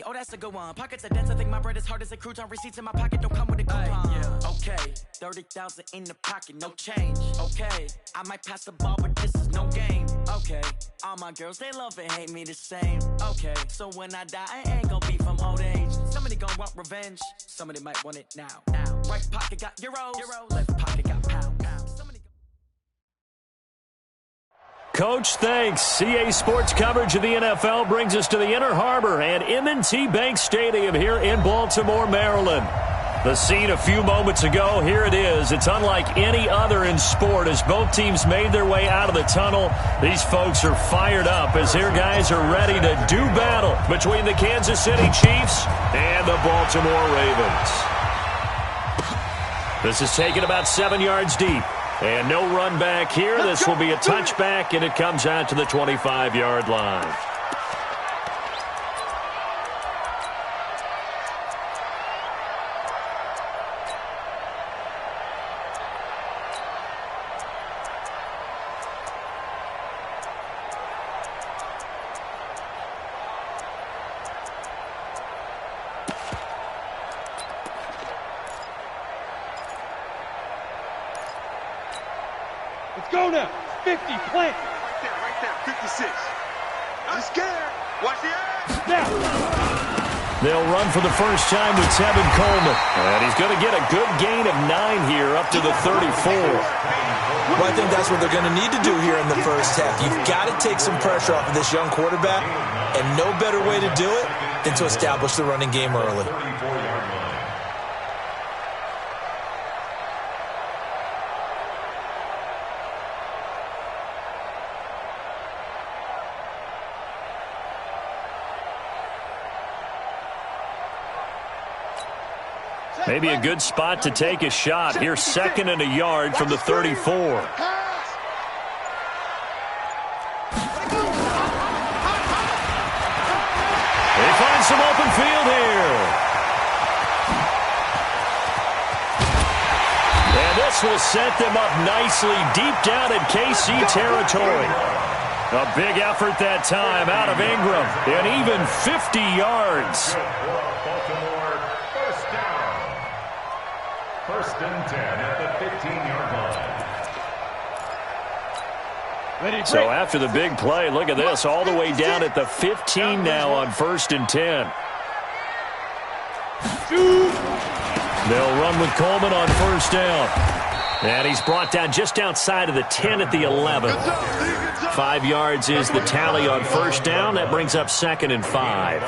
money, oh that's a good one. Pockets are dense, I think my bread is hard as a crouton. Receipts in my pocket don't come with a coupon. Yeah. Okay, 30,000 in the pocket, no change. Okay, I might pass the ball, but this is no game. Okay, all my girls, they love and hate me the same. Okay, so when I die, I ain't gonna be from old age. Somebody gonna want revenge, somebody might want it now. Right pocket got euros, left pocket got pounds. Coach, thanks. CA Sports coverage of the NFL brings us to the Inner Harbor and M&T Bank Stadium here in Baltimore, Maryland. The scene a few moments ago, here it is. It's unlike any other in sport as both teams made their way out of the tunnel. These folks are fired up as their guys are ready to do battle between the Kansas City Chiefs and the Baltimore Ravens. This is taken about 7 yards deep. And no run back here. This will be a touchback, and it comes out to the 25-yard line. Go now. 50, plant. Right there, 56. I'm scared. Watch the edge. Now. They'll run for the first time with Tevin Coleman. And he's going to get a good gain of 9 here up to the 34. Well, I think that's what they're going to need to do here in the first half. You've got to take some pressure off of this young quarterback, and no better way to do it than to establish the running game early. Maybe a good spot to take a shot. Here, 2nd and a yard from the 34. They find some open field here. And this will set them up nicely deep down in KC territory. A big effort that time out of Ingram. And even 50 yards. First and 10 at the 15-yard line. So after the big play, look at this, all the way down at the 15 now on 1st and 10. They'll run with Coleman on 1st down. And he's brought down just outside of the 10 at the 11. 5 yards is the tally on 1st down. That brings up 2nd and 5.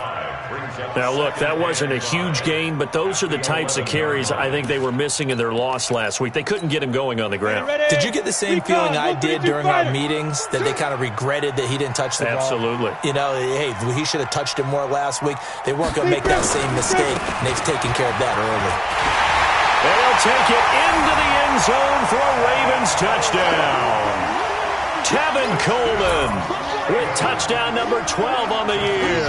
Now, look, that wasn't a huge gain, but those are the types of carries I think they were missing in their loss last week. They couldn't get him going on the ground. Did you get the same feeling I did during our meetings, that they kind of regretted that he didn't touch the ball? Absolutely. You know, hey, he should have touched it more last week. They weren't going to make that same mistake, and they've taken care of that early. They'll take it into the end zone for a Ravens touchdown. Tevin Coleman with touchdown number 12 on the year.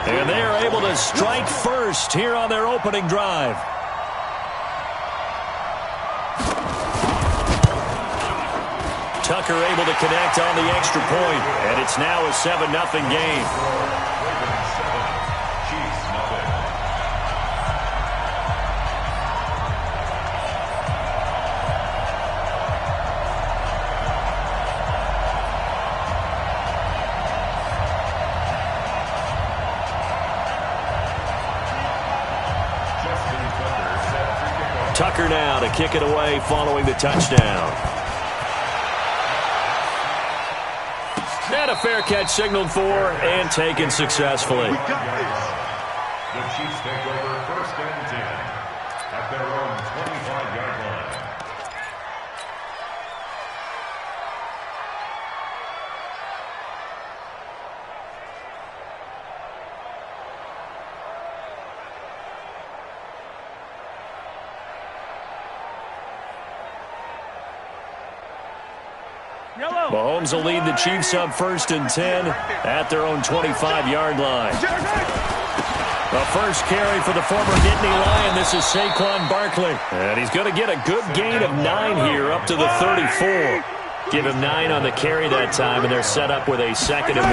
And they are able to strike first here on their opening drive. Tucker able to connect on the extra point, and it's now a 7-0 game. Tucker now to kick it away following the touchdown. And a fair catch signaled for and taken successfully. We got this. The Chiefs take over 1st and 10 at their own 25-yard line. Mahomes will lead the Chiefs up 1st and 10 at their own 25-yard line. The first carry for the former Nittany Lion. This is Saquon Barkley. And he's going to get a good gain of 9 here up to the 34. Give him 9 on the carry that time, and they're set up with a 2nd and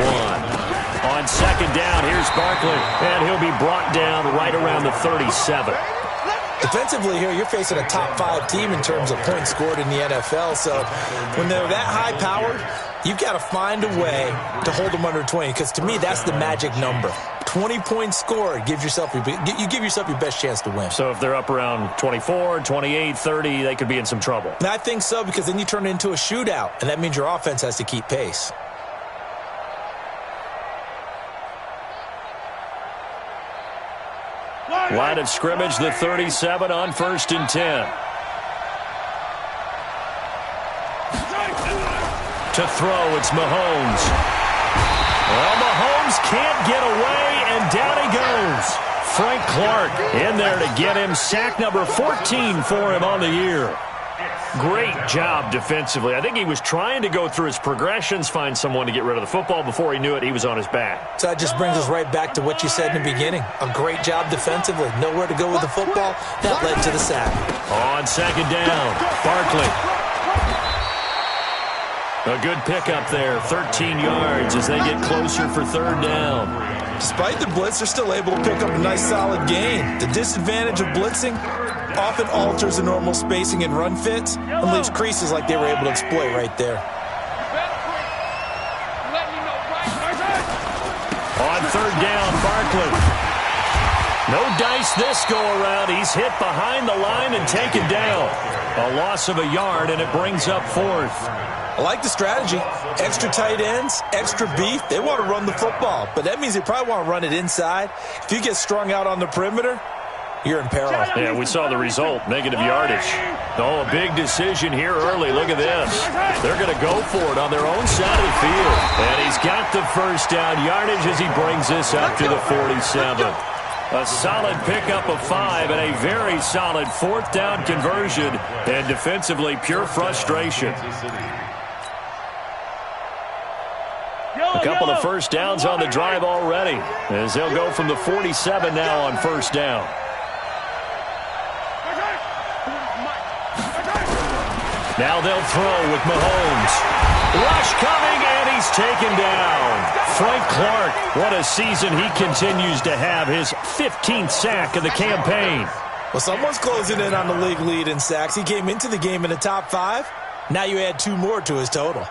1. On second down, here's Barkley, and he'll be brought down right around the 37. Defensively here, you're facing a top 5 team in terms of points scored in the NFL. So when they're that high-powered, you've got to find a way to hold them under 20, because to me, that's the magic number. 20 points scored, you give yourself your best chance to win. So if they're up around 24, 28, 30, they could be in some trouble. And I think so, because then you turn it into a shootout, and that means your offense has to keep pace. Line of scrimmage, the 37 on 1st and 10. To throw, it's Mahomes. Well, Mahomes can't get away, and down he goes. Frank Clark in there to get him. Sack number 14 for him on the year. Great job defensively. I think he was trying to go through his progressions, find someone to get rid of the football. Before he knew it, he was on his back. So that just brings us right back to what you said in the beginning. A great job defensively. Nowhere to go with the football. That led to the sack. On second down, Barkley. A good pickup there, 13 yards as they get closer for 3rd down. Despite the blitz, they're still able to pick up a nice solid gain. The disadvantage of blitzing often alters the normal spacing and run fits and leaves creases like they were able to exploit right there. On 3rd down, Barkley. No dice this go-around. He's hit behind the line and taken down. A loss of a yard, and it brings up 4th. I like the strategy. Extra tight ends, extra beef. They want to run the football, but that means they probably want to run it inside. If you get strung out on the perimeter, you're in peril. Yeah, we saw the result, negative yardage. Oh, a big decision here early. Look at this. They're going to go for it on their own side of the field. And he's got the 1st down yardage as he brings this up to the 47. A solid pickup of 5 and a very solid 4th down conversion. And defensively, pure frustration. A couple of 1st downs on the drive already, as they'll go from the 47 now on 1st down. Now they'll throw with Mahomes. Rush coming, and he's taken down. Frank Clark, what a season he continues to have. His 15th sack of the campaign. Well, someone's closing in on the league lead in sacks. He came into the game in the top 5. Now you add 2 more to his total.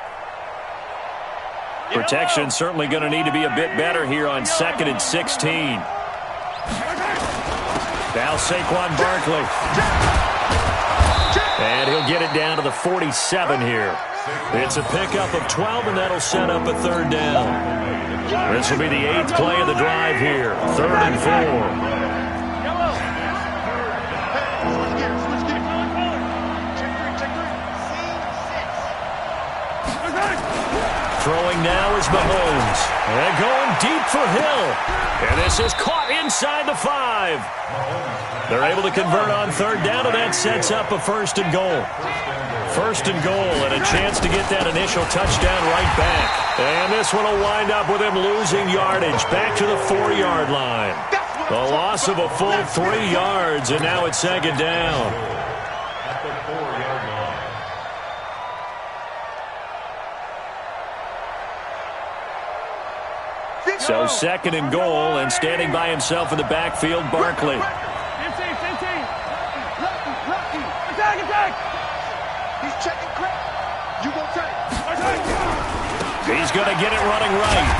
Protection certainly going to need to be a bit better here on 2nd and 16. Now Saquon Barkley. And he'll get it down to the 47 here. It's a pickup of 12, and that'll set up a 3rd down. This will be the 8th play of the drive here. 3rd and 4. Throwing now is Mahomes. And going deep for Hill. And this is caught inside the 5. They're able to convert on 3rd down, and that sets up a 1st and goal. 1st and goal, and a chance to get that initial touchdown right back. And this one will wind up with him losing yardage back to the 4-yard line. The loss of a full 3 yards, and now it's 2nd down. So 2nd and goal, and standing by himself in the backfield, Barkley. He's going to get it running right.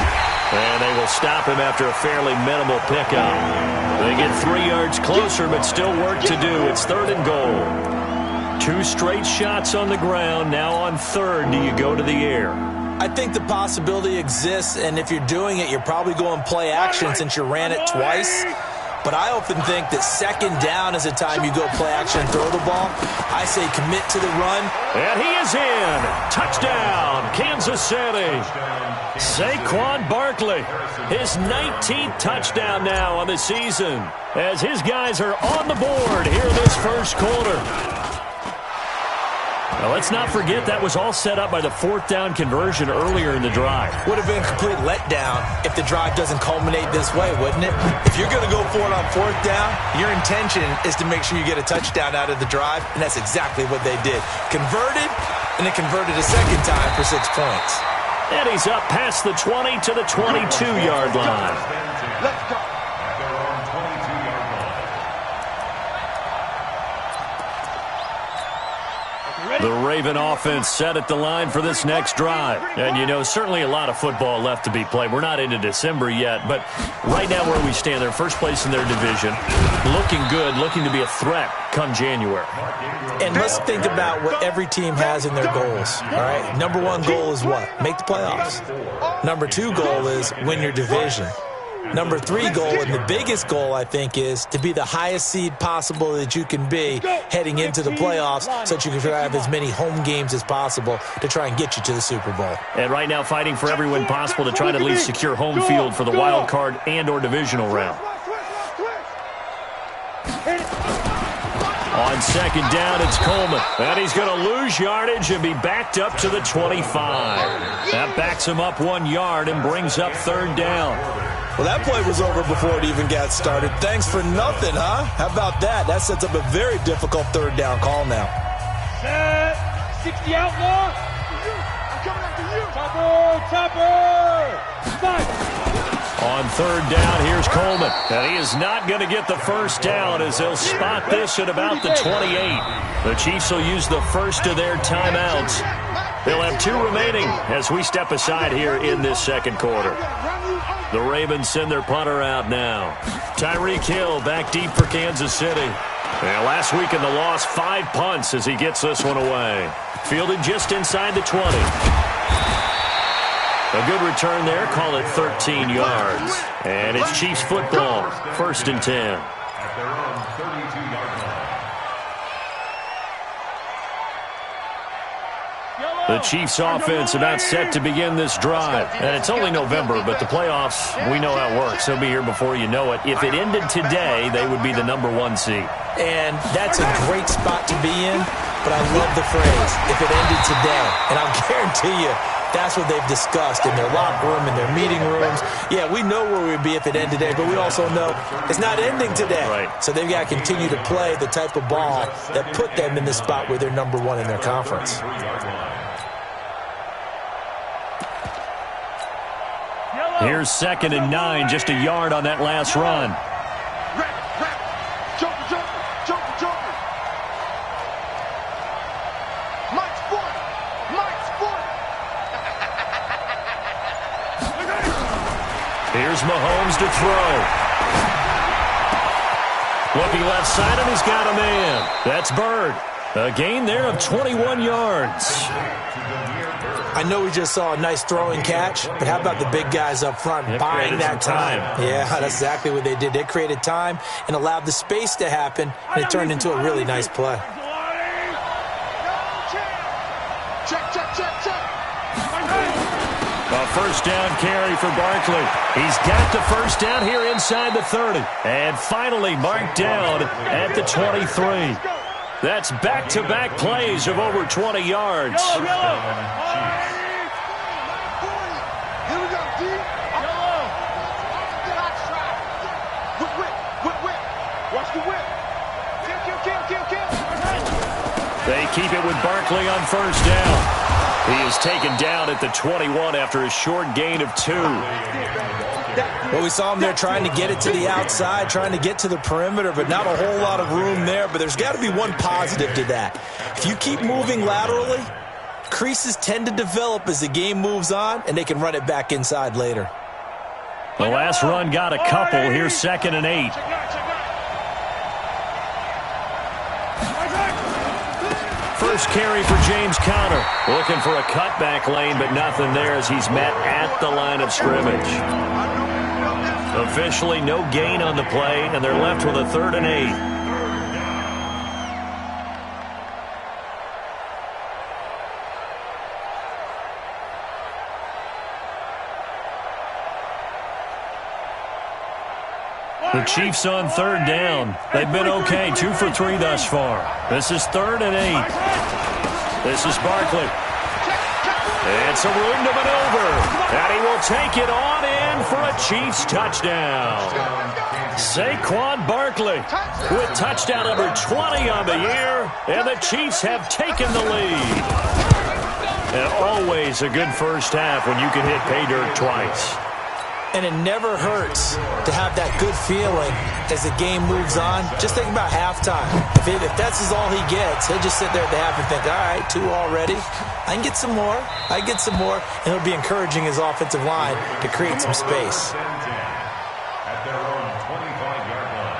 And they will stop him after a fairly minimal pickup. They get 3 yards closer, but still work to do. It's 3rd and goal. 2 straight shots on the ground. Now on 3rd, do you go to the air? I think the possibility exists, and if you're doing it, you're probably going play action since you ran it twice. But I often think that 2nd down is a time you go play action and throw the ball. I say commit to the run. And he is in. Touchdown, Kansas City. Saquon Barkley, his 19th touchdown now on the season, as his guys are on the board here in this 1st quarter. Now, let's not forget that was all set up by the 4th down conversion earlier in the drive. Would have been a complete letdown if the drive doesn't culminate this way, wouldn't it? If you're going to go for it on 4th down, your intention is to make sure you get a touchdown out of the drive, and that's exactly what they did. Converted, and it converted a 2nd time for 6 points. And he's up past the 20 to the 22-yard line. Let's go. At their own 22-yard line. The Raven offense set at the line for this next drive. And, you know, certainly a lot of football left to be played. We're not into December yet, but right now where we stand, they're first place in their division. Looking good, looking to be a threat come January. And let's think about what every team has in their goals, all right? Number one goal is what? Make the playoffs. Number two goal is win your division. Number three goal, and the biggest goal, I think, is to be the highest seed possible that you can be heading into the playoffs so that you can have as many home games as possible to try and get you to the Super Bowl. And right now fighting for every win possible to try to at least secure home field for the wild card and or divisional round. On second down, it's Coleman. And he's going to lose yardage and be backed up to the 25. That backs him up 1 yard and brings up third down. Well, that play was over before it even got started. Thanks for nothing, huh? How about that? That sets up a very difficult third down call now. Set. 60 outlaw. I'm coming after you. Topper. Five. On third down, here's Coleman. And he is not going to get the first down as they'll spot this at about the 28. The Chiefs will use the first of their timeouts. They'll have 2 remaining as we step aside here in this second quarter. The Ravens send their punter out now. Tyreek Hill back deep for Kansas City. And last week in the loss, 5 punts as he gets this one away. Fielded just inside the 20. A good return there. Call it 13 yards. And it's Chiefs football. First and 10. At their own 32-yard line. The Chiefs offense about set to begin this drive. And it's only November, but the playoffs, we know how it works. They'll be here before you know it. If it ended today, they would be the number 1 seed. And that's a great spot to be in, but I love the phrase, if it ended today. And I'll guarantee you, that's what they've discussed in their locker room, in their meeting rooms. Yeah, we know where we'd be if it ended today, but we also know it's not ending today. Right. So they've got to continue to play the type of ball that put them in the spot where they're number 1 in their conference. Here's second and 9, just a yard on that last run. Rap. Joker. Mike's foot. Here's Mahomes to throw. Looking left side, and he's got a man. That's Bird. A gain there of 21 yards. I know we just saw a nice throwing catch, but how about the big guys up front buying that time? Yeah, that's exactly what they did. They created time and allowed the space to happen, and it turned into a really nice play. Check. A first down carry for Barkley. He's got the first down here inside the 30. And finally marked down at the 23. That's back-to-back plays of over 20 yards. Here we go, D. Whip. Watch the whip. Kill. They keep it with Barkley on first down. He is taken down at the 21 after a short gain of 2. Well, we saw him there trying to get it to the outside, trying to get to the perimeter, but not a whole lot of room there. But there's got to be one positive to that. If you keep moving laterally, creases tend to develop as the game moves on, and they can run it back inside later. The last run got a couple. Here's second and 8. First carry for James Conner. Looking for a cutback lane, but nothing there as he's met at the line of scrimmage. Officially no gain on the play, and they're left with a 3rd and 8. The Chiefs on 3rd down. They've been okay, 2 for 3 thus far. This is 3rd and 8. This is Barkley. It's a room to maneuver. And he will take it on in for a Chiefs touchdown. Saquon Barkley with touchdown number 20 on the year. And the Chiefs have taken the lead. And always a good first half when you can hit pay dirt twice. And it never hurts to have that good feeling as the game moves on. Just think about halftime. If that's all he gets, he'll just sit there at the half and think, all right, 2 already. I can get some more. I can get some more. And he'll be encouraging his offensive line to create some space. At their own 25-yard line.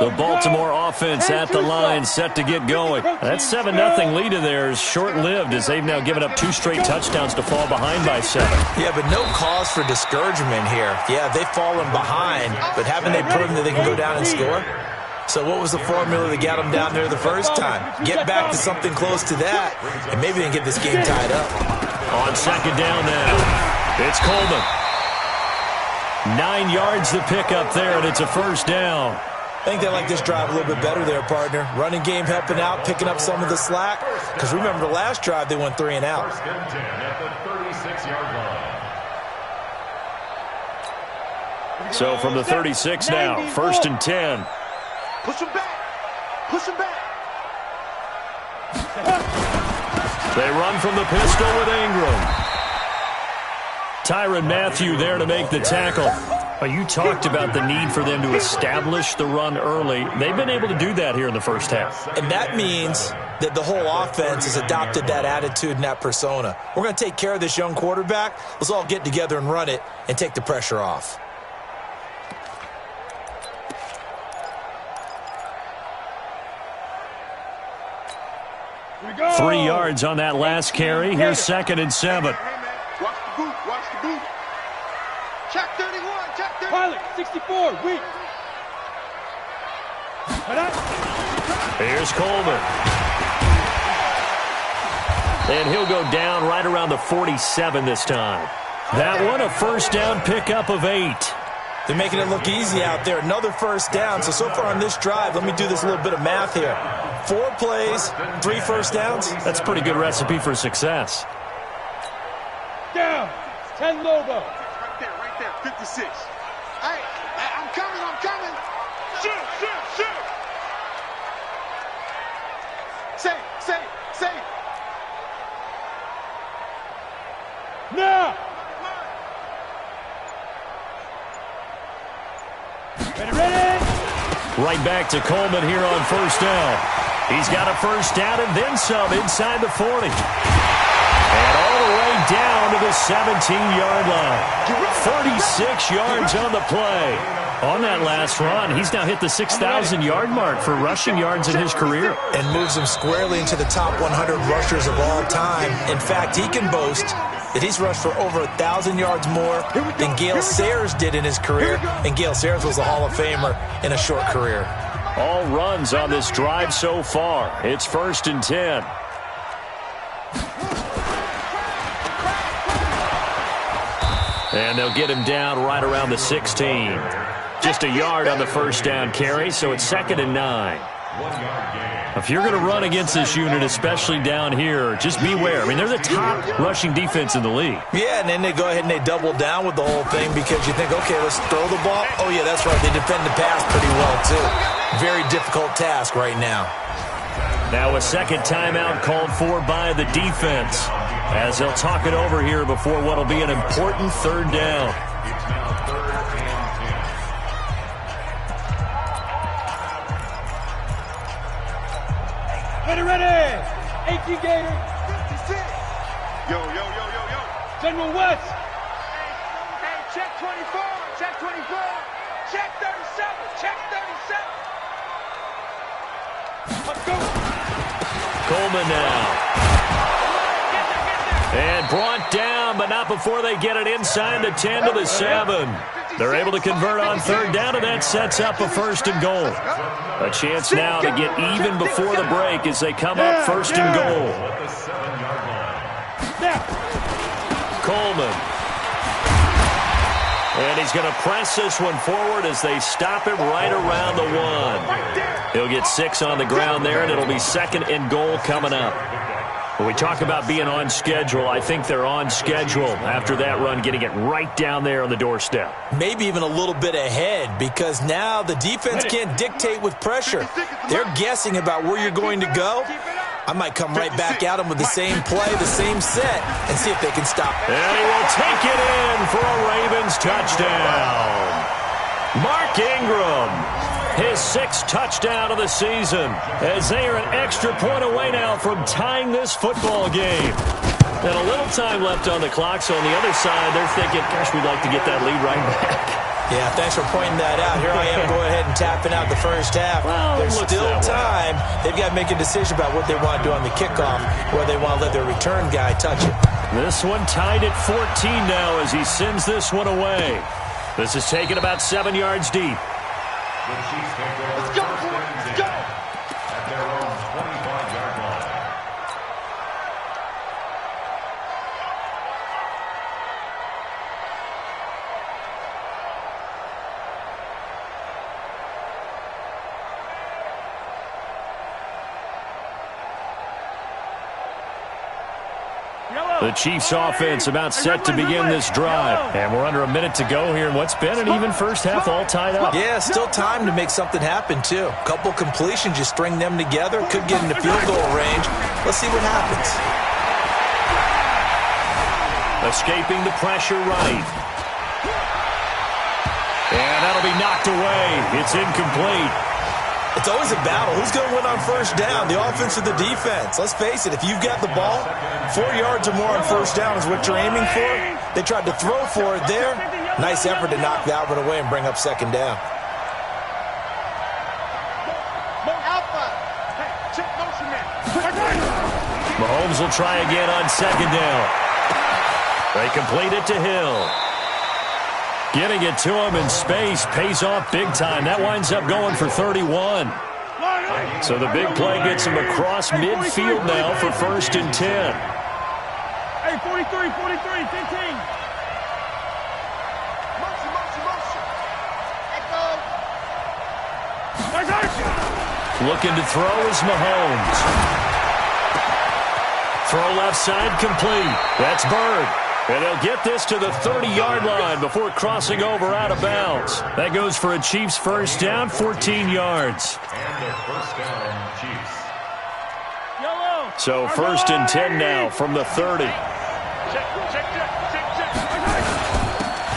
The Baltimore offense at the line, set to get going. That 7-0 lead of theirs short-lived as they've now given up 2 straight touchdowns to fall behind by 7. Yeah, but no cause for discouragement here. Yeah, they've fallen behind, but haven't they proven that they can go down and score? So what was the formula that got them down there the first time? Get back to something close to that, and maybe they can get this game tied up. On second down now, it's Coleman. 9 yards to pick up there, and it's a first down. I think they like this drive a little bit better there, partner. Running game helping out, picking up some of the slack. Because remember, the last drive, they went 3 and out. First and 10 at the 36-yard line. So from the 36 now, first and 10. Push him back. Push him back. They run from the pistol with Ingram. Tyrann Mathieu there to make the tackle. You talked about the need for them to establish the run early. They've been able to do that here in the first half. And that means that the whole offense has adopted that attitude and that persona. We're going to take care of this young quarterback. Let's all get together and run it and take the pressure off. Here we go. 3 yards on that last carry. Here's second and 7. Hey, man. Watch the boot. Watch the boot. Check 31. Check 31. Pilot, 64, weak. Here's Coleman. And he'll go down right around the 47 this time. That one, a first down pickup of 8. They're making it look easy out there. Another first down. So far on this drive, let me do this little bit of math here. 4 plays, 3 first downs. That's a pretty good recipe for success. Down, 10 Lobo. Right there, 56. Hey, I'm coming. Shoot. Say. Now. Ready. Right back to Coleman here on first down. He's got a first down and then some inside the 40. And all the way down to the 17-yard line. 36 yards on the play. On that last run, he's now hit the 6,000-yard mark for rushing yards in his career. And moves him squarely into the top 100 rushers of all time. In fact, he can boast that he's rushed for over 1,000 yards more than Gale Sayers did in his career. And Gale Sayers was a Hall of Famer in a short career. All runs on this drive so far. It's first and 10. And they'll get him down right around the 16. Just a yard on the first down carry, so it's second and 9. 1 yard gain. If you're going to run against this unit, especially down here, just beware. I mean, they're the top rushing defense in the league. Yeah, and then they go ahead and they double down with the whole thing because you think, okay, let's throw the ball. Oh, yeah, that's right. They defend the pass pretty well, too. Very difficult task right now. Now a second timeout called for by the defense as they'll talk it over here before what will be an important third down. It's now 3rd and 10. Ready. 18 Gator. 56. Yo. General West. Hey, check 24. Check 24. Check 37. Check 37. Let's go. Coleman now. And brought down, but not before they get it inside the 10 to the 7. They're able to convert on third down, and that sets up a first and goal. A chance now to get even before the break as they come up first and goal. At the 7-yard line. Coleman. And he's going to press this one forward as they stop him right around the 1. He'll get 6 on the ground there, and it'll be second and goal coming up. When we talk about being on schedule, I think they're on schedule after that run, getting it right down there on the doorstep. Maybe even a little bit ahead, because now the defense can't dictate with pressure. They're guessing about where you're going to go. I might come right back at them with the same play, the same set, and see if they can stop it. And he will take it in for a Ravens touchdown. Mark Ingram, his 6th touchdown of the season, as they are an extra point away now from tying this football game. And a little time left on the clock, so on the other side, they're thinking, gosh, we'd like to get that lead right back. Yeah, thanks for pointing that out. Here I am going ahead and tapping out the first half. Well, there's still time. They've got to make a decision about what they want to do on the kickoff, whether they want to let their return guy touch it. This one tied at 14 now as he sends this one away. This is taken about 7 yards deep. The Chiefs take over. Let's go, let's go! At their own 25-yard line. The Chiefs offense about set to begin this drive. And we're under a minute to go here in what's been an even first half, all tied up. Yeah, still time to make something happen, too. A couple completions, you string them together, could get into field goal range. Let's see what happens. Escaping the pressure right. And that'll be knocked away. It's incomplete. It's always a battle. Who's going to win on first down, the offense or the defense? Let's face it, if you've got the ball, 4 yards or more on first down is what you're aiming for. They tried to throw for it there. Nice effort to knock that one away and bring up second down. Mahomes will try again on second down. They complete it to Hill. Getting it to him in space pays off big time. That winds up going for 31. So the big play gets him across midfield now for 1st and 10. Hey, 43, 15. Looking to throw is Mahomes. Throw left side complete. That's Bird. And they'll get this to the 30-yard line before crossing over out of bounds. That goes for a Chiefs first down, 14 yards. And a first down, Chiefs. So 1st and 10 now from the 30.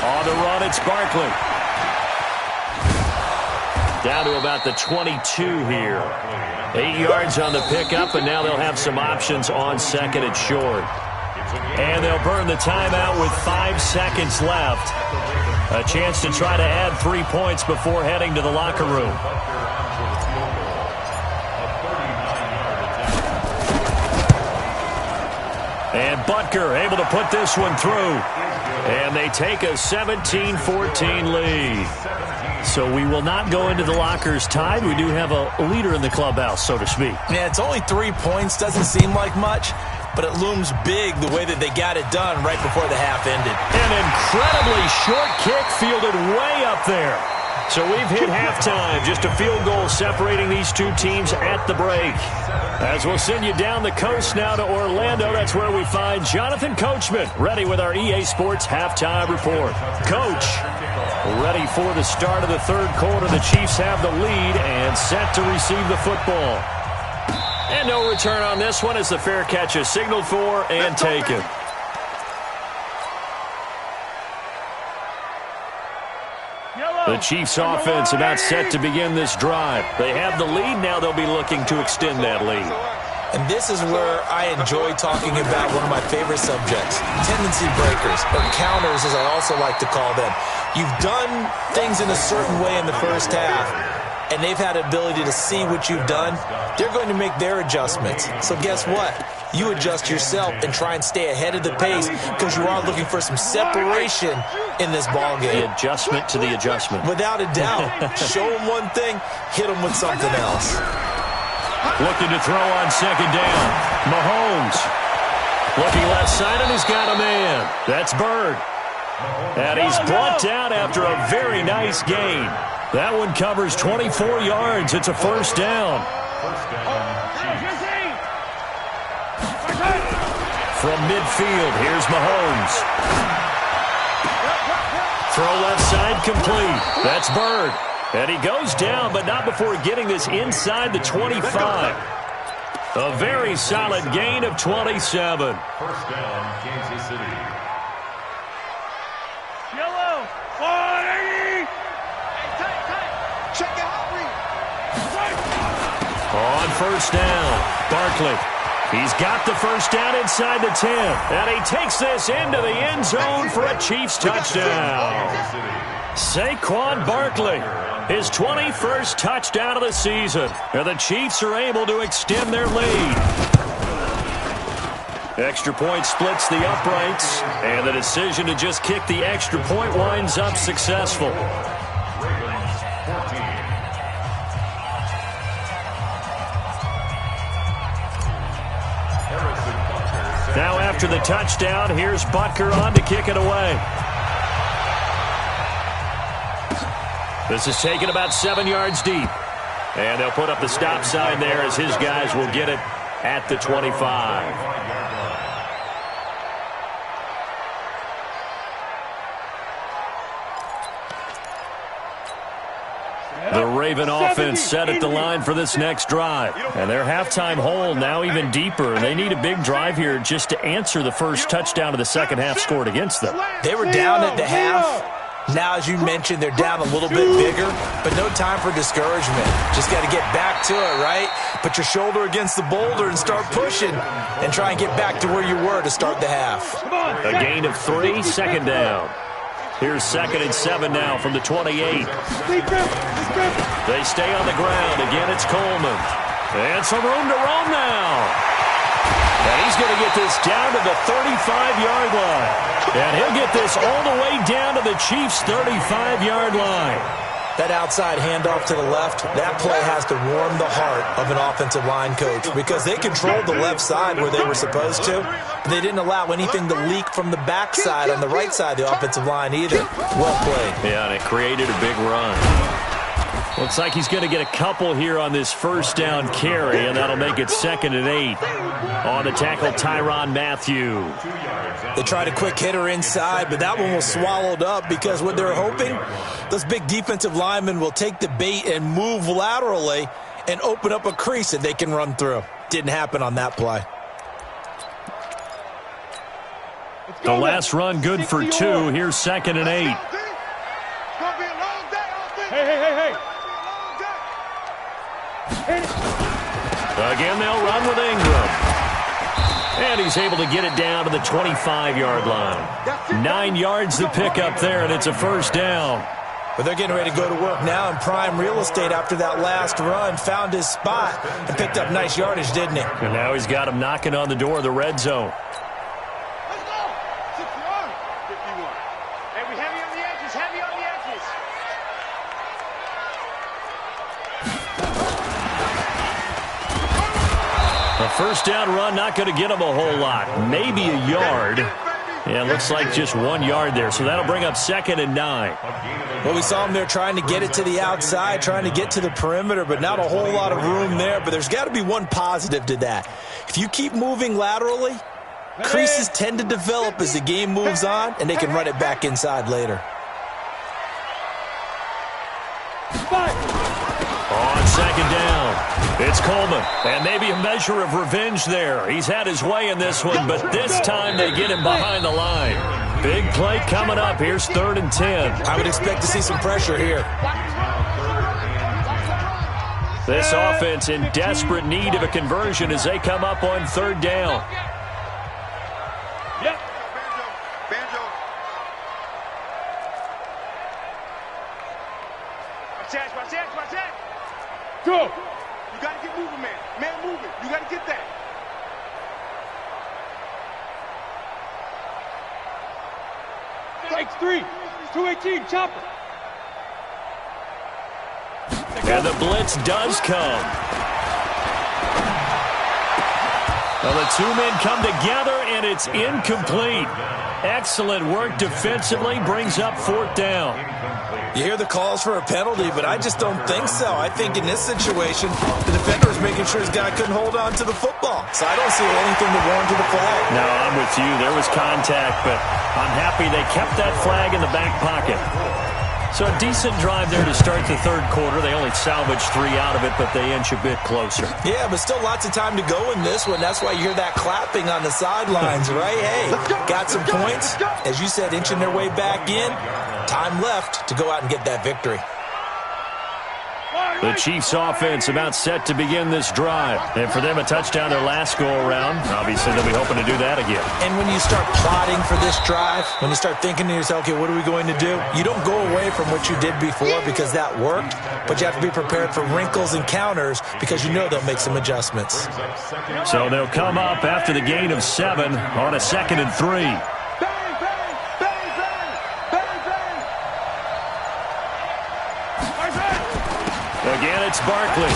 On the run, it's Barkley. Down to about the 22 here. 8 yards on the pickup, and now they'll have some options on second and short. And they'll burn the timeout with 5 seconds left. A chance to try to add 3 points before heading to the locker room. And Butker able to put this one through. And they take a 17-14 lead. So we will not go into the lockers tied. We do have a leader in the clubhouse, so to speak. Yeah, it's only 3 points. Doesn't seem like much, but it looms big the way that they got it done right before the half ended. An incredibly short kick fielded way up there. So we've hit halftime. Just a field goal separating these two teams at the break. As we'll send you down the coast now to Orlando, that's where we find Jonathan Coachman, ready with our EA Sports halftime report. Coach, ready for the start of the third quarter. The Chiefs have the lead and set to receive the football. And no return on this one as the fair catch is signaled for and taken. The Chiefs offense about set to begin this drive. They have the lead. Now they'll be looking to extend that lead. And this is where I enjoy talking about one of my favorite subjects, tendency breakers, or counters as I also like to call them. You've done things in a certain way in the first half, and they've had the ability to see what you've done. They're going to make their adjustments. So guess what? You adjust yourself and try and stay ahead of the pace because you are looking for some separation in this ball game. The adjustment to the adjustment. Without a doubt. Show them one thing, hit them with something else. Looking to throw on second down. Mahomes. Looking left side, and he's got a man. That's Bird. And he's brought down after a very nice gain. That one covers 24 yards. It's a first down. First down, Chiefs. from midfield. Here's Mahomes. Throw left side complete. That's Bird. And he goes down, but not before getting this inside the 25. A very solid gain of 27. First down, Kansas City. Yellow. 180. Check it out, On first down, Barkley. He's got the first down inside the 10. And he takes this into the end zone for a Chiefs touchdown. Saquon Barkley, his 21st touchdown of the season. And the Chiefs are able to extend their lead. Extra point splits the uprights. And the decision to just kick the extra point winds up successful. Now after the touchdown, here's Butker on to kick it away. This is taken about 7 yards deep. And they'll put up the stop sign there as his guys will get it at the 25. The Raven offense set at the line for this next drive. And their halftime hole now even deeper. They need a big drive here just to answer the first touchdown of the second half scored against them. They were down at the half. Now, as you mentioned, they're down a little bit bigger, but no time for discouragement. Just got to get back to it, right? Put your shoulder against the boulder and start pushing and try and get back to where you were to start the half. A gain of 3, second down. Here's 2nd and 7 now from the 28. They stay on the ground. Again, it's Coleman. And some room to roam now. And he's going to get this down to the 35-yard line. And he'll get this all the way down to the Chiefs' 35-yard line. That outside handoff to the left, that play has to warm the heart of an offensive line coach because they controlled the left side where they were supposed to. But they didn't allow anything to leak from the backside on the right side of the offensive line either. Well played. Yeah, and it created a big run. Looks like he's going to get a couple here on this first down carry, and that'll make it 2nd and 8. On the tackle, Tyrann Mathieu. They tried a quick hitter inside, but that one was swallowed up because what they're hoping, those big defensive linemen will take the bait and move laterally and open up a crease that they can run through. Didn't happen on that play. The last run good for 2. Here's 2nd and 8. Hey. Again, they'll run with Ingram. And he's able to get it down to the 25-yard line. 9 yards to pick up there, and it's a first down. But they're getting ready to go to work now in prime real estate after that last run. Found his spot and picked up nice yardage, didn't he? And now he's got him knocking on the door of the red zone. Let's go. 61. 51. Hey, we heavy on the edges. Heavy on the edges. A first down run, not going to get him a whole lot. Maybe a yard. Yeah, looks like just 1 yard there. So that'll bring up 2nd and 9. Well, we saw him there trying to get it to the outside, trying to get to the perimeter, but not a whole lot of room there. But there's got to be one positive to that. If you keep moving laterally, creases tend to develop as the game moves on, and they can run it back inside later. On 2nd down, it's Coleman. And maybe a measure of revenge there. He's had his way in this one, but this time they get him behind the line. Big play coming up. Here's 3rd and 10. I would expect to see some pressure here. This offense in desperate need of a conversion as they come up on 3rd down. Yep. Banjo. Watch that. Go. You got to get moving, man. Man moving. You got to get that. Strikes 3. 218. Chopper. And the blitz does come. Well, the two men come together, and it's incomplete. Excellent work defensively, brings up fourth down. You hear the calls for a penalty, but I just don't think so. I think in this situation, the defender is making sure his guy couldn't hold on to the football. So I don't see anything to warrant the flag. No, I'm with you. There was contact, but I'm happy they kept that flag in the back pocket. So a decent drive there to start the third quarter. They only salvaged 3 out of it, but they inch a bit closer. Yeah, but still lots of time to go in this one. That's why you hear that clapping on the sidelines, right? Hey, got some points. As you said, inching their way back in. Time left to go out and get that victory. The Chiefs offense about set to begin this drive. And for them, a touchdown their last go-around. Obviously, they'll be hoping to do that again. And when you start plotting for this drive, when you start thinking to yourself, okay, what are we going to do? You don't go away from what you did before because that worked, but you have to be prepared for wrinkles and counters because you know they'll make some adjustments. So they'll come up after the gain of 7 on a 2nd and 3. Again, it's Barkley.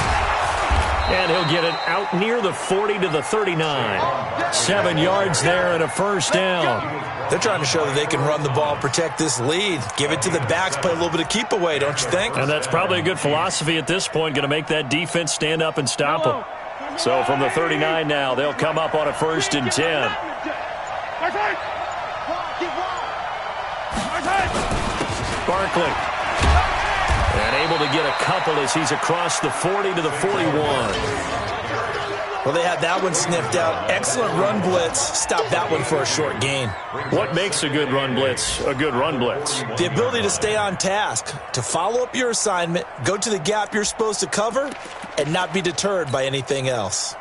And he'll get it out near the 40 to the 39. 7 yards there and a first down. They're trying to show that they can run the ball and protect this lead. Give it to the backs, play a little bit of keep away, don't you think? And that's probably a good philosophy at this point, going to make that defense stand up and stop them. So from the 39 now, they'll come up on a 1st and 10. Barkley. And able to get a couple as he's across the 40 to the 41. Well, they had that one sniffed out. Excellent run blitz. Stop that one for a short gain. What makes a good run blitz a good run blitz? The ability to stay on task, to follow up your assignment, go to the gap you're supposed to cover, and not be deterred by anything else.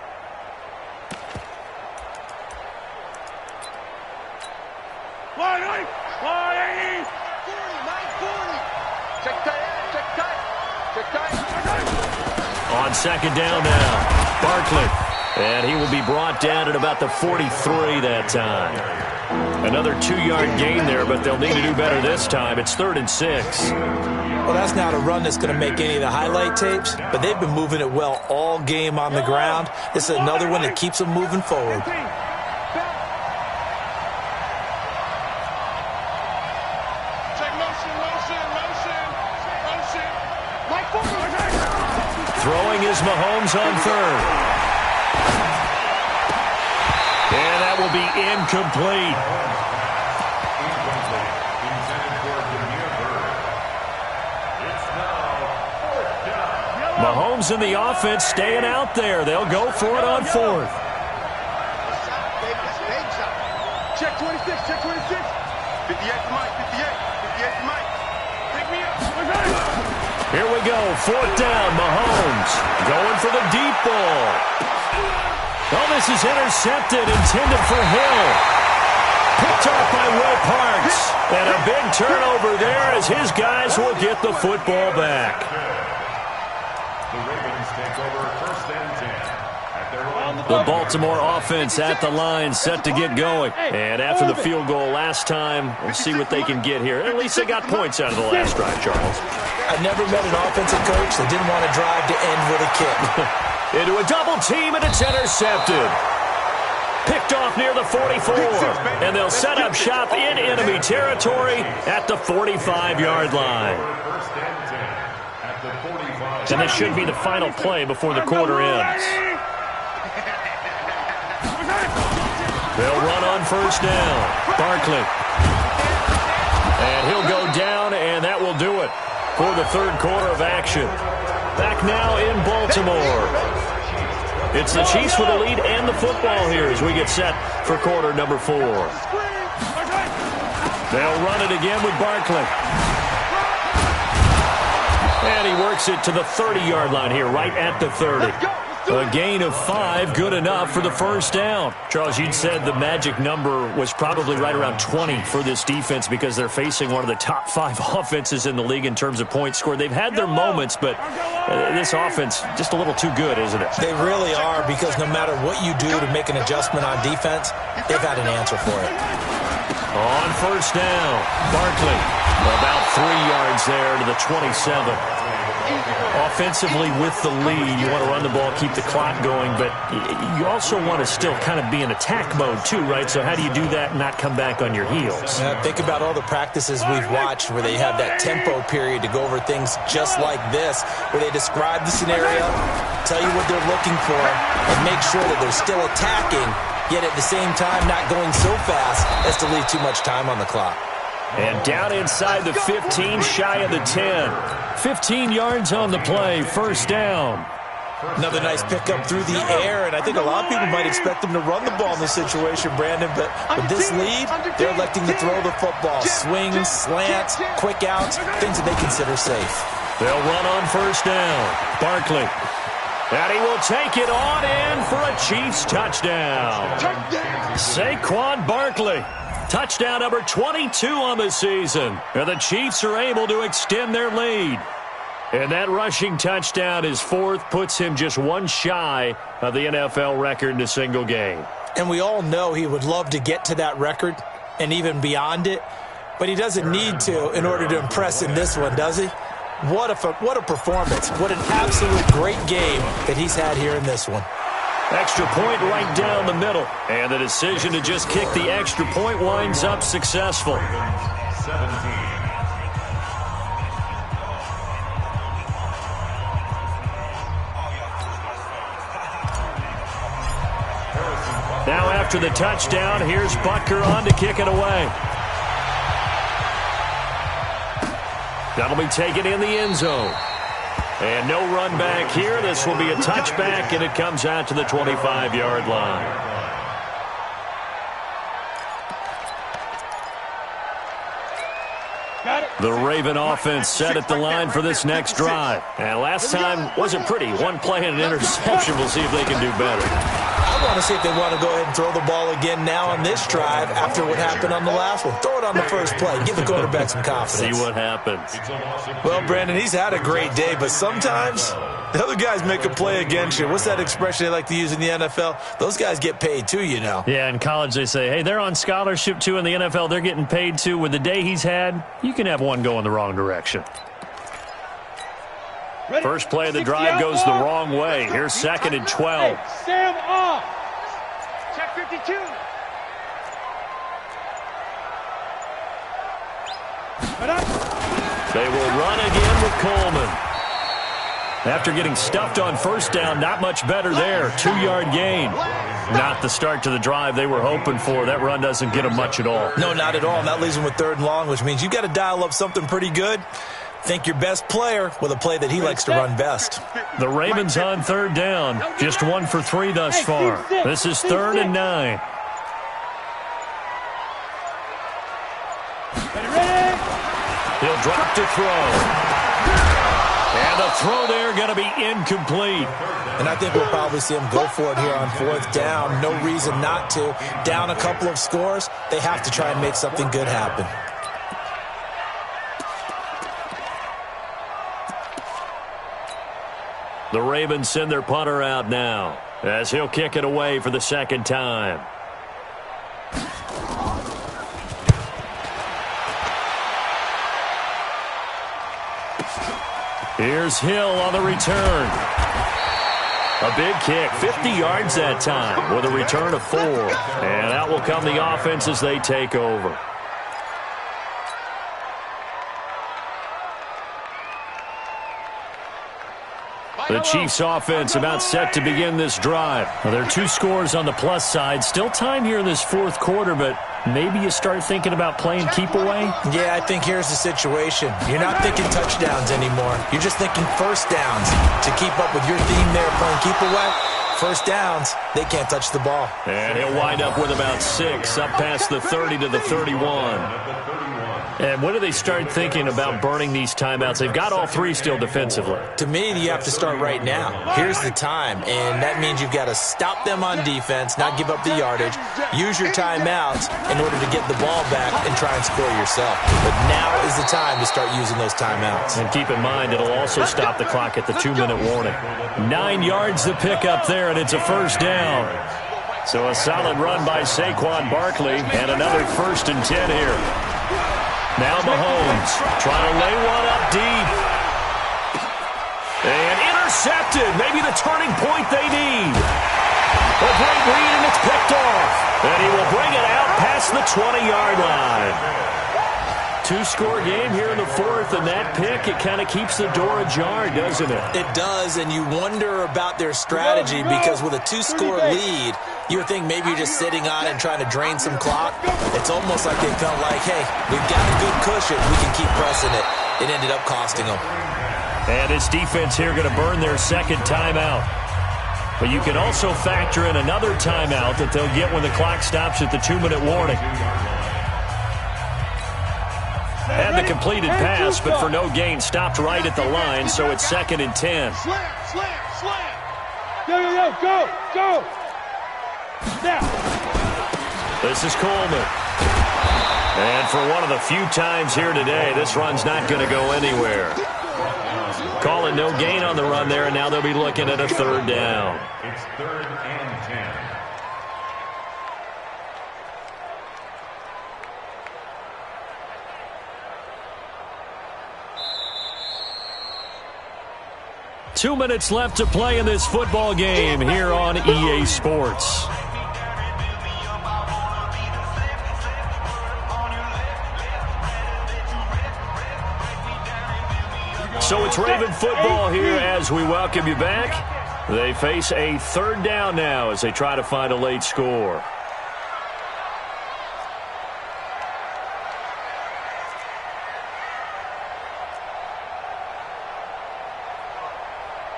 On 2nd down now, Barkley. And he will be brought down at about the 43 that time. Another 2-yard gain there, but they'll need to do better this time. It's 3rd and 6. Well, that's not a run that's going to make any of the highlight tapes, but they've been moving it well all game on the ground. This is another one that keeps them moving forward. Throwing is Mahomes on 3rd. And that will be incomplete. Mahomes and the offense staying out there. They'll go for it on 4th. Check 26, check 26. 58 to Mike, 58 to Mike. Pick me up. Here we go, 4th down, Mahomes going for the deep ball. Oh, this is intercepted, intended for Hill. Picked off by Will Parks. And a big turnover there as his guys will get the football back. The Ravens take over 1st and 10 at their own. The Baltimore offense at the line, set to get going. And after the field goal last time, we'll see what they can get here. At least they got points out of the last drive, Charles. I never met an offensive coach that didn't want to drive to end with a kick. Into a double team, and it's intercepted. Picked off near the 44. And they'll set up shop in enemy territory at the 45-yard line. 1st and 10 at the 45. And this should be the final play before the quarter ends. They'll run on 1st down. Barkley. And he'll go down, and that will do it for the 3rd quarter of action. Back now in Baltimore. It's the Chiefs with the lead and the football here as we get set for quarter number 4. They'll run it again with Barkley. And he works it to the 30-yard line here, right at the 30. A gain of 5, good enough for the 1st down. Charles, you'd said the magic number was probably right around 20 for this defense because they're facing one of the top 5 offenses in the league in terms of points scored. They've had their moments, but this offense just a little too good, isn't it? They really are, because no matter what you do to make an adjustment on defense, they've had an answer for it. On 1st down, Barkley about 3 yards there to the 27. Offensively with the lead, you want to run the ball, keep the clock going, but you also want to still kind of be in attack mode too, right? So how do you do that and not come back on your heels? Think about all the practices we've watched where they have that tempo period to go over things just like this, where they describe the scenario, tell you what they're looking for, and make sure that they're still attacking, yet at the same time not going so fast as to leave too much time on the clock. And down inside the 15, shy of the 10. 15 yards on the play, first down. Another nice pickup through the air, and I think a lot of people might expect them to run the ball in this situation, Brandon, but with this lead, they're electing to throw the football. Swings, slants, quick outs, things that they consider safe. They'll run on first down. Barkley. And he will take it on in for a Chiefs touchdown. Saquon Barkley. Touchdown number 22 on the season. And the Chiefs are able to extend their lead. And that rushing touchdown, his fourth, puts him just one shy of the NFL record in a single game. And we all know he would love to get to that record and even beyond it, but he doesn't need to in order to impress in this one, does he? What a performance. What an absolute great game that he's had here in this one. Extra point right down the middle. And the decision to just kick the extra point winds up successful. 17. Now after the touchdown, here's Butker on to kick it away. That'll be taken in the end zone. And no run back here. This will be a touchback, and it comes out to the 25-yard line. The Raven offense set at the line for this next drive. And last time wasn't pretty. One play and an interception. We'll see if they can do better. I want to see if they want to go ahead and throw the ball again now on this drive after what happened on the last one. Throw it on the first play. Give the quarterback some confidence. See what happens. Well, Brandon, he's had a great day, but sometimes the other guys make a play against you. What's that expression they like to use in the NFL? Those guys get paid too, you know. Yeah, in college they say, hey, they're on scholarship too. In the NFL, they're getting paid too. With the day he's had, you can have one go in the wrong direction. First play of the drive goes the wrong way. Here's second and 12. Sam off. Check 52. They will run again with Coleman. After getting stuffed on first down, not much better there. 2-yard gain. Not the start to the drive they were hoping for. That run doesn't get them much at all. No, not at all. And that leaves them with third and long, which means you got to dial up something pretty good. Think your best player with a play that he likes to run best. The Ravens on third down. Just 1 for 3 thus far. This is 3rd and 9. He'll drop to throw. And the throw there going to be incomplete. And I think we'll probably see him go for it here on 4th down. No reason not to. Down a couple of scores, they have to try and make something good happen. The Ravens send their punter out now as he'll kick it away for the second time. Here's Hill on the return. A big kick, 50 yards that time with a return of 4. And out will come the offense as they take over. The Chiefs offense about set to begin this drive. Well, there are 2 scores on the plus side. Still time here in this 4th quarter, but maybe you start thinking about playing keep away? Yeah, I think here's the situation. You're not thinking touchdowns anymore. You're just thinking first downs. To keep up with your theme there, playing keep away, first downs, they can't touch the ball. And he'll wind up with about 6, up past the 30 to the 31. And when do they start thinking about burning these timeouts? They've got all 3 still defensively. To me, you have to start right now. Here's the time, and that means you've got to stop them on defense, not give up the yardage, use your timeouts in order to get the ball back and try and score yourself. But now is the time to start using those timeouts. And keep in mind, it'll also stop the clock at the 2-minute warning. 9 yards the pickup there, and it's a first down. So a solid run by Saquon Barkley, and another 1st and 10 here. Now Mahomes trying to lay one up deep. And intercepted. Maybe the turning point they need. A great read, and it's picked off. And he will bring it out past the 20-yard line. Two-score game here in the fourth, and that pick, it kind of keeps the door ajar, doesn't it? It does, and you wonder about their strategy because with a two-score lead, you would think maybe you're just sitting on it and trying to drain some clock. It's almost like they felt like, hey, we've got a good cushion. We can keep pressing it. It ended up costing them. And this defense here going to burn their second timeout. But you can also factor in another timeout that they'll get when the clock stops at the 2-minute warning. And the completed pass, but for no gain, stopped right at the line, so it's 2nd and 10. Slam, slam, slam. Yo, go, go. Now. This is Coleman. And for one of the few times here today, this run's not going to go anywhere. Call it no gain on the run there, and now they'll be looking at a 3rd down. It's 3rd and 10. Two minutes left to play in this football game here on EA Sports. So it's Raven football here as we welcome you back. They face a 3rd down now as they try to find a late score.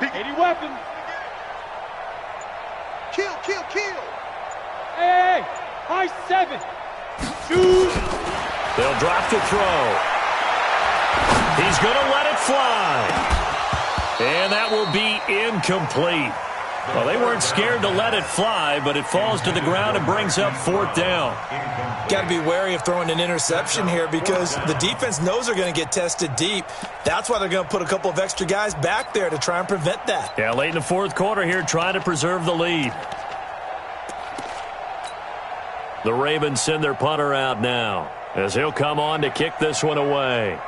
Any weapon. Kill, kill, kill. Hey, high 7. Shoot. They'll drop the throw. He's going to let it fly. And that will be incomplete. Well, they weren't scared to let it fly, but it falls to the ground and brings up 4th down. Got to be wary of throwing an interception here because the defense knows they're going to get tested deep. That's why they're going to put a couple of extra guys back there to try and prevent that. Yeah, late in the 4th quarter here, trying to preserve the lead. The Ravens send their punter out now as he'll come on to kick this one away.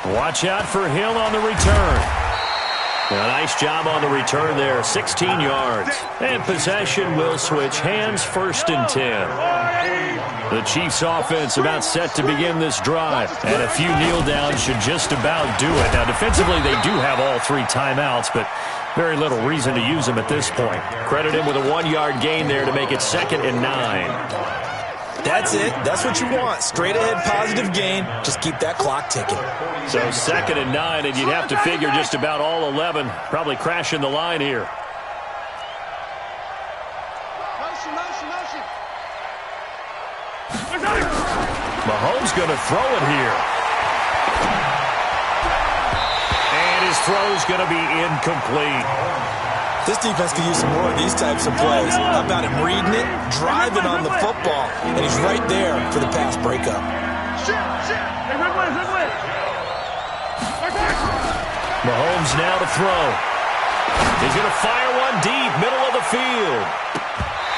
Watch out for Hill on the return. A nice job on the return there, 16 yards. And possession will switch hands, 1st and 10. The Chiefs offense about set to begin this drive. And a few kneel downs should just about do it. Now defensively they do have all 3 timeouts, but very little reason to use them at this point. Credit him with a 1-yard gain there to make it 2nd and 9. That's it. That's what you want. Straight ahead positive gain. Just keep that clock ticking. So 2nd and 9, and you'd have to figure just about all 11 probably crashing the line here. Motion, motion, motion. Mahomes going to throw it here. And his throw's going to be incomplete. This defense could use some more of these types of plays. How about him reading it, driving on the football, and he's right there for the pass breakup. Mahomes now to throw. He's going to fire one deep, middle of the field.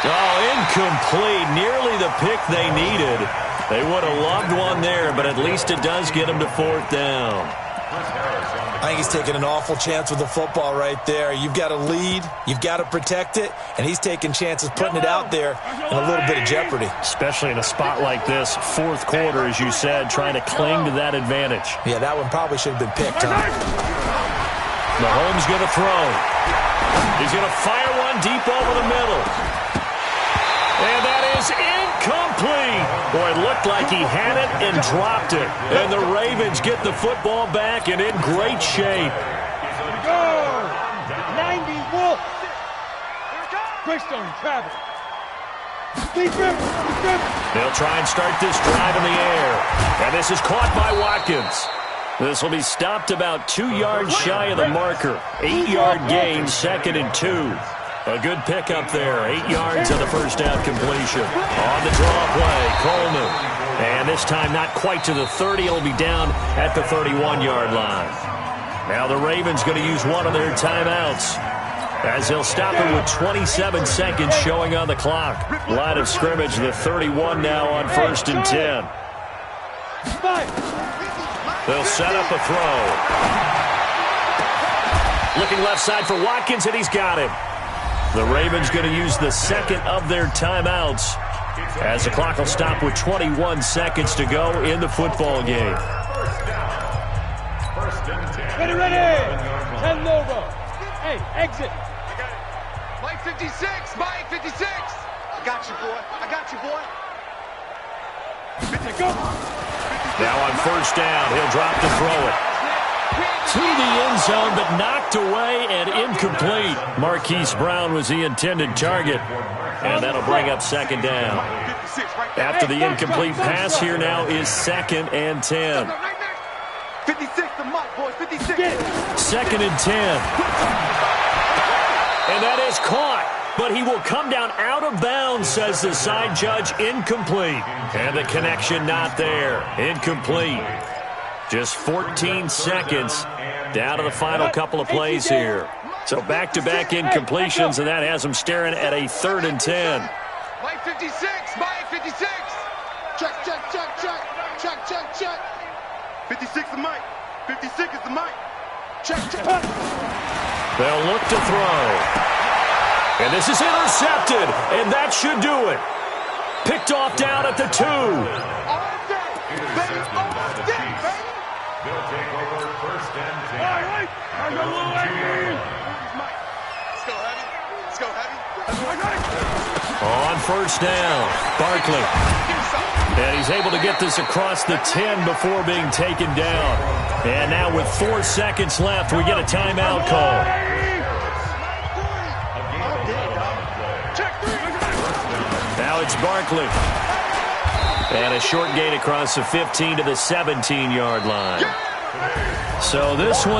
Oh, incomplete. Nearly the pick they needed. They would have loved one there, but at least it does get them to 4th down. I think he's taking an awful chance with the football right there. You've got to lead, you've got to protect it, and he's taking chances putting it out there in a little bit of jeopardy. Especially in a spot like this, 4th quarter, as you said, trying to cling to that advantage. Yeah, that one probably should have been picked, huh? Mahomes going to throw. He's going to fire one deep over the middle. And that is incomplete. Boy, it looked like he had it and dropped it. And the Ravens get the football back and in great shape. Go! 90 Wolf. Greystone, Travis. They'll try and start this drive in the air. And this is caught by Watkins. This will be stopped about 2 yards shy of the marker. 8-yard gain, 2nd and 2. A good pickup there. 8 yards on the first down completion. On the draw play, Coleman. And this time not quite to the 30. It'll be down at the 31-yard line. Now the Ravens going to use one of their timeouts, as they'll stop it with 27 seconds showing on the clock. Line of scrimmage, the 31 now on 1st and 10. They'll set up a throw. Looking left side for Watkins, and he's got him. The Ravens going to use the second of their timeouts, as the clock will stop with 21 seconds to go in the football game. Ready, ready. 10 over. Hey, exit. Mike 56, Mike 56. I got you, boy. I got you, boy. Go. Now on 1st down, he'll drop to throw it. To the end zone, but knocked away and incomplete. Marquise Brown was the intended target, and that'll bring up 2nd down. After the incomplete pass, here now is 2nd and 10. 56 to Mike, boys. 56. 2nd and 10. And that is caught, but he will come down out of bounds, says the side judge. Incomplete. And the connection not there. Incomplete. Just 14 seconds down to the final couple of plays here. So back-to-back incompletions, and that has him staring at a 3rd and 10. Mike 56, Mike 56. Check, check, check, check. Check, check, check. 56 is Mike. 56 is the Mike. Check, check. They'll look to throw. And this is intercepted, and that should do it. Picked off down at the 2. They'll take over 1st and 10. All right. I'm a little angry. Let's go heavy. Let's go heavy. On 1st down, Barkley. And he's able to get this across the 10 before being taken down. And now with 4 seconds left, we get a timeout call. Now it's Barkley. And a short gain across the 15 to the 17-yard line. So this one